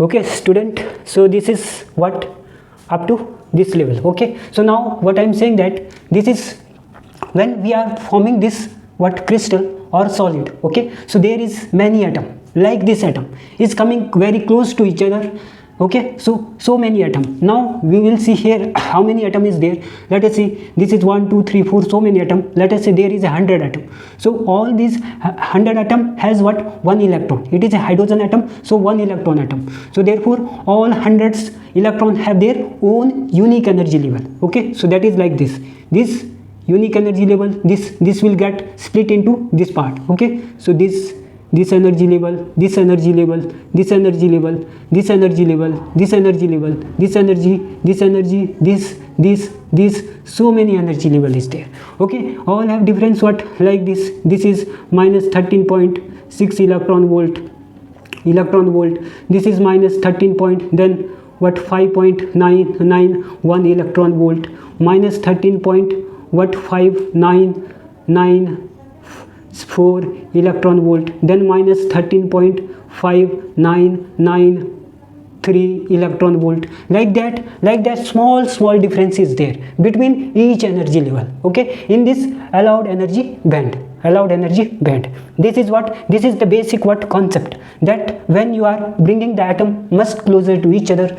Okay student, so this is what up to this level. Okay, so now what I'm saying that this is when we are forming this what crystal or solid. Okay, so there is many atom, like this atom is coming very close to each other. Okay, so many atom. Now we will see here how many atom is there. Let us see, this is 1 2 3 4, so many atom. Let us say there is 100 atom. So all these 100 atom has what? One electron. It is a hydrogen atom, so one electron atom. So therefore all hundreds electron have their own unique energy level. Okay, so that is like this unique energy level. This will get split into this part. Okay, so this energy level, this energy level, this energy level, this energy level, this energy level, this energy, this, so many energy level is there. Okay, all have difference what? Like this is minus 13.6 electron volt. This is minus 13 point, then what? 5.991 electron volt, minus 13 point what? 5994 electron volt, then minus 13.5993 electron volt. Like that small difference is there between each energy level. Okay, in this allowed energy band. This is what? This is the basic what concept, that when you are bringing the atom much closer to each other,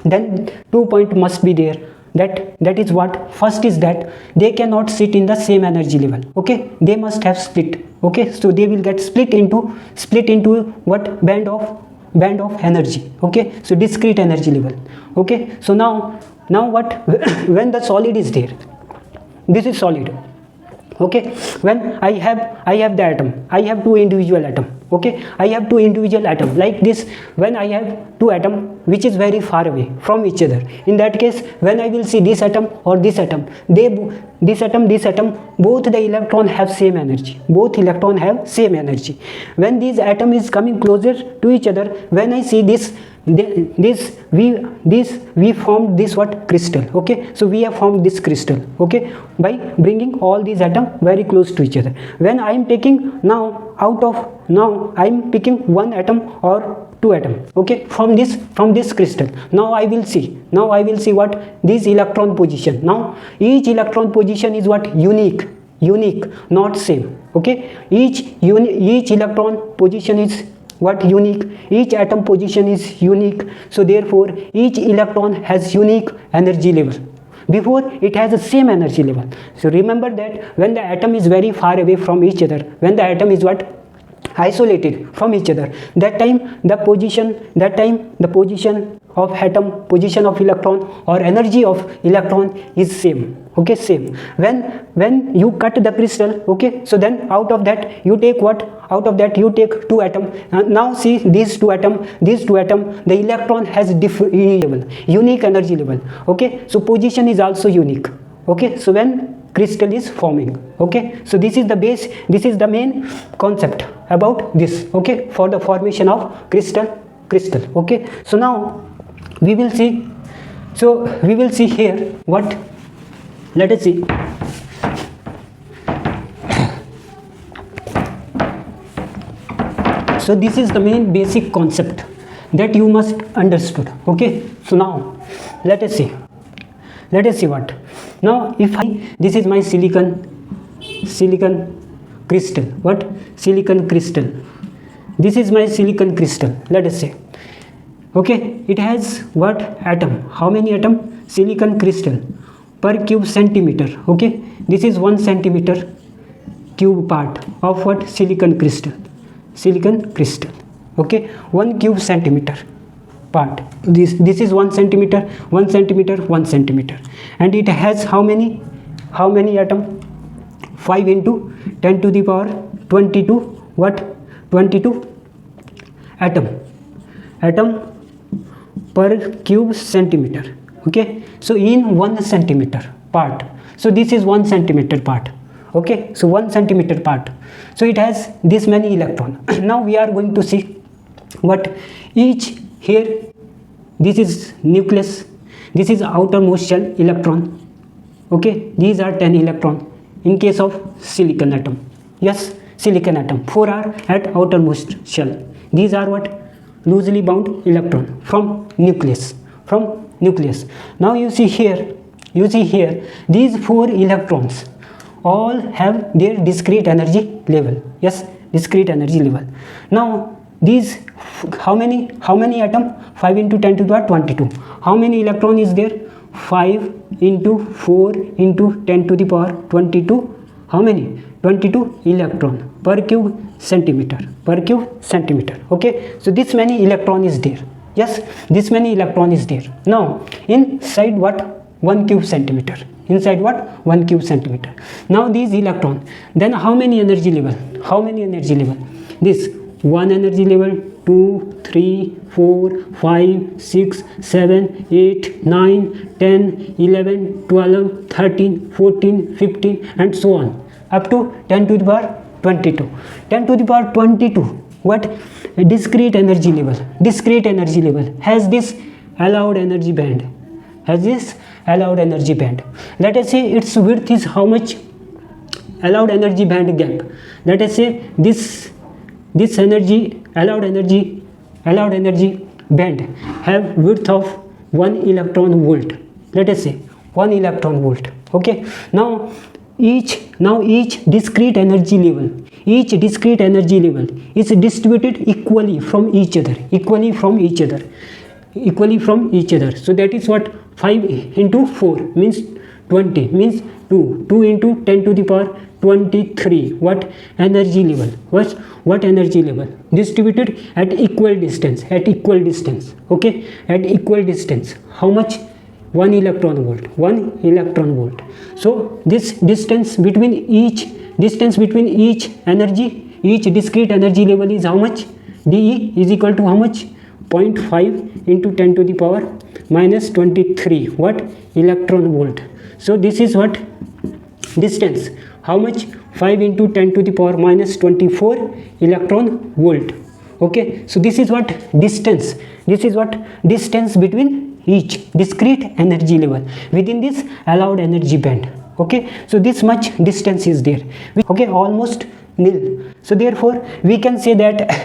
then 2 point must be there. That is what? First is that they cannot sit in the same energy level. Okay, they must have split. Okay, so they will get split into what? Band of energy. Okay, so discrete energy level. Okay, so now what? When the solid is there, this is solid. Okay, when I have the atom, I have two individual atom. Okay, I have two individual atom like this. When I have two atom which is very far away from each other, in that case when I will see this atom or this atom, this atom, both the electron have same energy. When these atom is coming closer to each other, when I see this we formed this what? Crystal. Okay, so we have formed this crystal. Okay, by bringing all these atom very close to each other. When I am taking now I am picking one atom or two atom. Okay, from this crystal, now I will see what? This electron position. Now each electron position is what? Unique, not same. Okay, each electron position is what? Unique. Each atom position is unique. So therefore each electron has unique energy level. Before it has the same energy level. So remember that when the atom is very far away from each other, when the atom is what? Isolated from each other, that time the position of atom, position of electron or energy of electron is same. Okay, same. When you cut the crystal, okay, so then out of that you take what? Out of that you take two atom. Now see these two atom, the electron has different level, unique energy level. Okay, so position is also unique. Okay, so when crystal is forming. Okay, so this is the base, this is the main concept about this. Okay, for the formation of crystal. Okay, so now we will see here what? Let us see. So this is the main basic concept that you must understood. Okay, so now let us see what? Now if this is my silicon crystal. What? Silicon crystal. This is my silicon crystal, let us say. Okay, it has what? Atom. How many atom? Silicon crystal per cube centimeter. Okay, this is 1 centimeter cube part of what? Silicon crystal. Okay, 1 cube centimeter part. This is 1 centimeter, and it has how many atom? 5 into 10 to the power 22 what? 22 atom per cube centimeter. Okay, so in 1 centimeter part, so this is 1 centimeter part. Okay, so 1 centimeter part, so it has this many electron. Now we are going to see what? Each here, this is nucleus, this is outermost shell electron. Okay, these are 10 electron in case of silicon atom. Yes, silicon atom, 4 are at outermost shell. These are what? loosely bound electron from nucleus. Now you see here, these 4 electrons all have their discrete energy level. Yes, discrete energy level. Now these, how many atom? 5 into 10 to the power 22. How many electron is there? 5 into 4 into 10 to the power 22. How many? 22 electron per cube centimeter. Okay, so this many electron is there. Yes, this many electron is there. Now inside what? 1 cube centimeter. Inside what? 1 cube centimeter. Now these electron, then how many energy level? This 1 energy level, 2, 3, 4, 5, 6, 7, 8, 9, 10, 11, 12, 13, 14, 15 and so on up to 10 to the power 22. 10 to the power 22, what? Discrete energy level has this allowed energy band. Let us say its width is how much? Allowed energy band gap. Let us say this energy, allowed energy band have width of 1 electron volt. Let us say 1 electron volt. Okay, now each discrete energy level is distributed equally from each other. So that is what? 5 into 4 means 20, means 2 into 10 to the power 23. What energy level? What energy level? Distributed at equal distance. Okay, at equal distance. How much? 1 electron volt. So this distance between each energy, each discrete energy level is how much? dE is equal to how much? 0.5 into 10 to the power minus 23. What? Electron volt. So this is what? Distance. How much? 5 into 10 to the power minus 24 electron volt. Okay, so this is what? Distance. Distance between each discrete energy level within this allowed energy band. Okay, so this much distance is there. Okay, almost nil. So therefore we can say that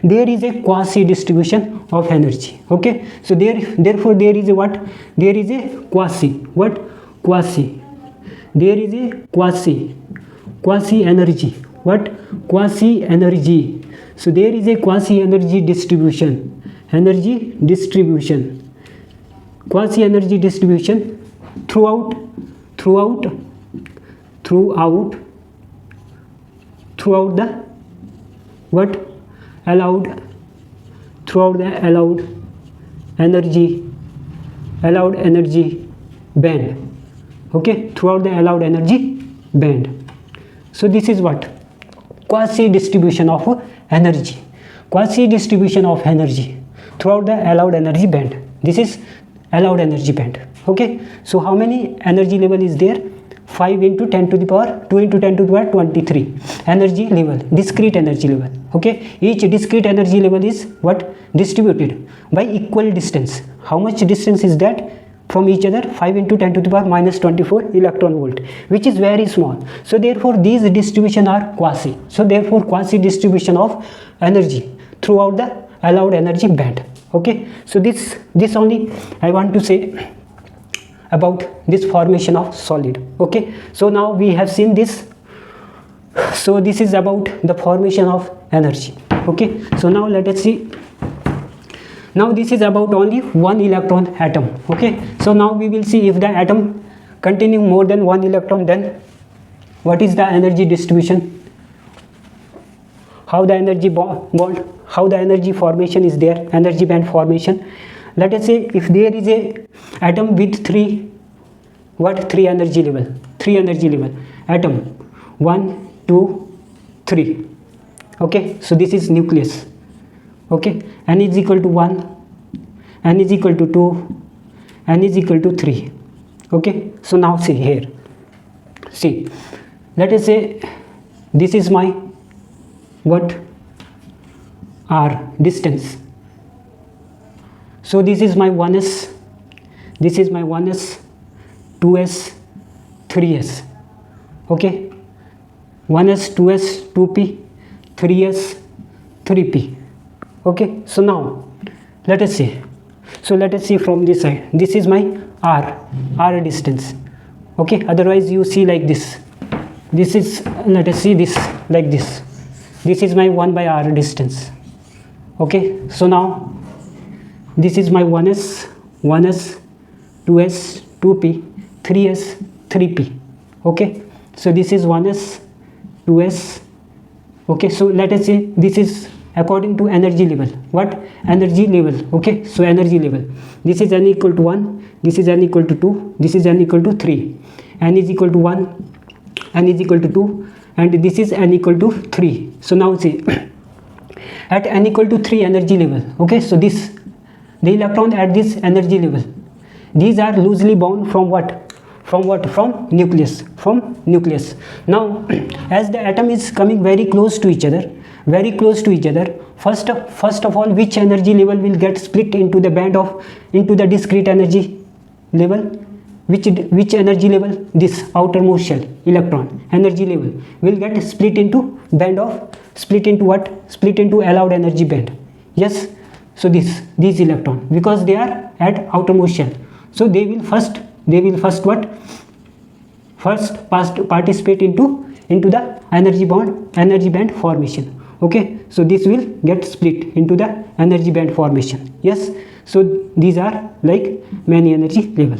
there is a quasi distribution of energy. Okay, so therefore there is a what? There is a quasi energy. What? Quasi energy. So there is a quasi energy distribution. Quasi energy distribution throughout the what? Allowed energy band. Okay, throughout the allowed energy band. So this is what? Quasi distribution of energy throughout the allowed energy band. This is allowed energy band. Okay, so how many energy level is there? 5 into 10 to the power 2 into 10 to the power 23 energy level, discrete energy level. Okay, each discrete energy level is what? Distributed by equal distance. How much distance is that from each other? 5 into 10 to the power minus 24 electron volt, which is very small. So therefore these distribution are quasi. So therefore quasi distribution of energy throughout the allowed energy band. Okay, so this only I want to say about this formation of solid. Okay, so now we have seen this. So this is about the formation of energy. Okay, so now let us see. Now this is about only 1 electron atom. Okay, so now we will see if the atom containing more than 1 electron, then what is the energy distribution, how the energy bond, how the energy formation is there, energy band formation. Let us say if there is a atom with 3 energy level atom 1 2 3. Okay, so this is nucleus. Okay, n is equal to 1, n is equal to 2, n is equal to 3. Okay, so now see here, see, let us say this is my what? R, distance. So this is my 1s, 2s, 3s. Okay, 1s, 2s, 2p, 3s, 3p. Okay, so now let us see. So let us see from this side. This is my r distance. Okay, otherwise you see like this. This is, let us see this like this. This is my 1 by r distance. Okay, so now this is my 1s, 2s, 2p, 3s, 3p. Okay, so this is 1s, 2s. Okay, so let us say this is according to energy level. What? Energy level. Okay, so energy level. This is n equal to 1, this is n equal to 2, this is n equal to 3. N is equal to 1, n is equal to 2, and this is n equal to 3. So now see, at n equal to 3 energy level. Okay, so this, the electron at this energy level, these are loosely bound from what? From nucleus. From nucleus. Now as the atom is coming very close to each other, first of all, which energy level will get split into the band of, into the discrete energy level? Which energy level? This outermost shell electron energy level will get split into band of, split into what? Split into allowed energy band. Yes, so these electron, because they are at outermost shell, so they will first what? First participate into the energy band formation. Okay, so this will get split into the energy band formation. Yes, so these are like many energy level.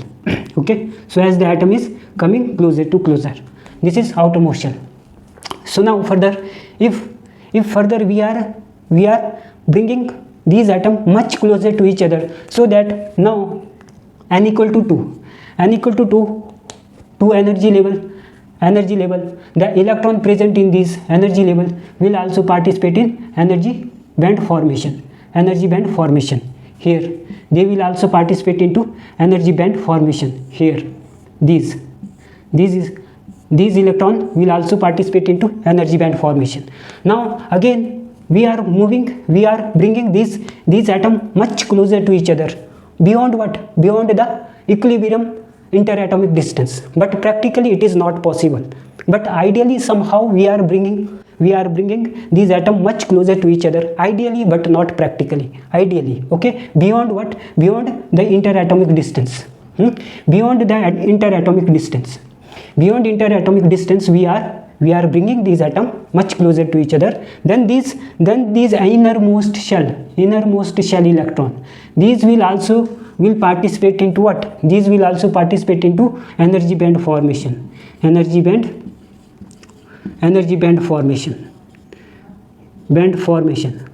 Okay, so as the atom is coming closer to closer, this is outermost shell. So now further, if further we are bringing these atoms much closer to each other, so that now n equal to 2 energy level, the electron present in this energy level will also participate in energy band formation. Here they will also participate into energy band formation. Here these electron will also participate into energy band formation. Now again we are bringing these atoms much closer to each other, beyond what? Beyond the equilibrium interatomic distance. But practically it is not possible, but ideally somehow we are bringing these atoms much closer to each other, ideally, but not practically. Ideally, okay, beyond what? Beyond the interatomic distance. Beyond the interatomic distance we are bringing these atoms much closer to each other. Then these innermost shell electron, these will participate into what? These will also participate into energy band formation.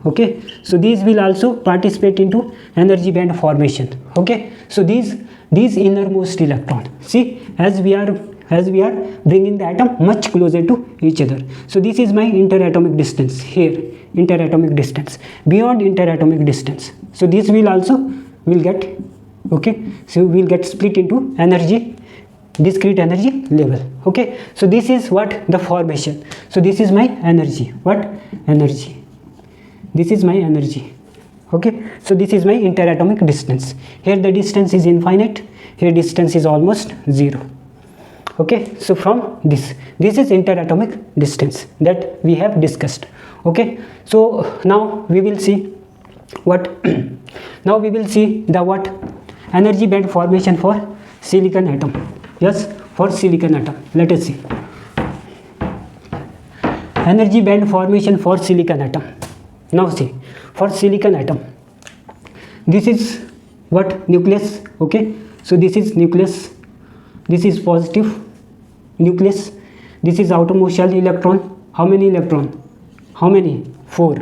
Okay, so these will also participate into energy band formation. Okay, so these innermost electron, see, as we are bringing the atom much closer to each other. So this is my interatomic distance. Here interatomic distance, beyond interatomic distance, so this will get, okay, so we'll get split into discrete energy level. Okay, so this is what? The formation. So this is my energy. What? Energy. This is my energy. Okay, so this is my interatomic distance. Here the distance is infinite, here distance is almost 0. Okay, so from this is interatomic distance that we have discussed. Okay, so now we will see what? Now we will see the what? Energy band formation for silicon atom. Yes, for silicon atom. Let us see. Energy band formation for silicon atom. Now see, for silicon atom, this is what? Nucleus. Okay, so this is nucleus, this is positive nucleus, this is outermost shell electron. How many electron? How many? 4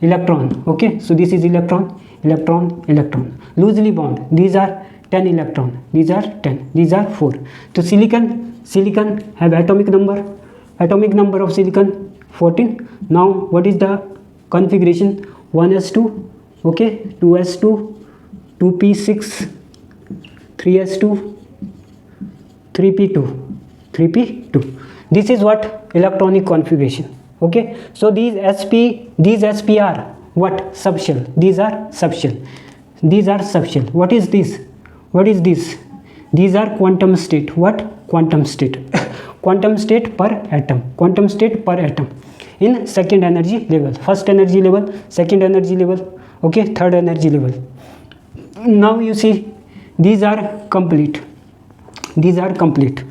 electron. Okay, so this is electron, loosely bound. These are 10 electron, these are 10, these are 4. So silicon have atomic number of silicon 14. Now what is the configuration? 1s2, okay, 2s2, 2p6, 3s2, 3p2. This is what? Electronic configuration. Okay, so these sp are what? Subshell. These are subshell. What is this? These are quantum state. What? Quantum state. Quantum state per atom. in second energy level, first energy level, second energy level, okay, third energy level. Now you see these are complete, these are complete,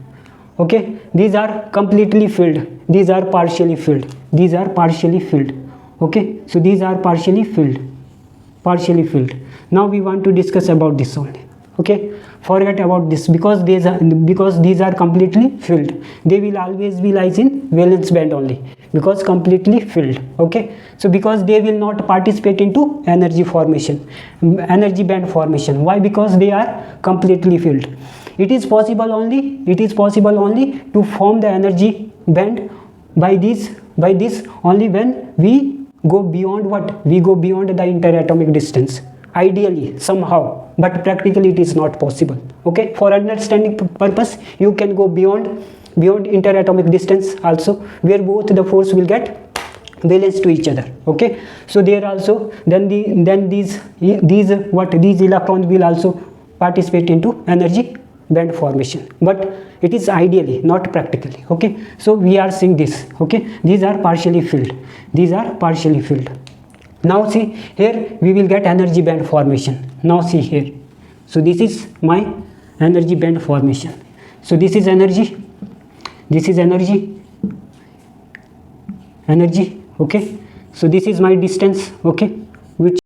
okay, these are completely filled, these are partially filled, these are partially filled, okay, so these are partially filled, partially filled. Now we want to discuss about this only, okay, forget about this, because these are completely filled, they will always be lies in valence band only, because completely filled, okay. So because they will not participate into energy formation, energy band formation. Why? Because they are completely filled. It is possible only to form the energy band by this only when we go beyond what? We go beyond the interatomic distance, ideally somehow, but practically it is not possible, okay. For understanding purpose, you can go beyond interatomic distance also, where both the force will get valence to each other, okay. So there also then these electrons will also participate into energy band formation, but it is ideally, not practically, okay. So we are seeing this, okay, these are partially filled, these are partially filled. Now see here, we will get energy band formation. Now see here, so this is my energy band formation. So this is energy, this is energy, okay. So this is my distance, okay, which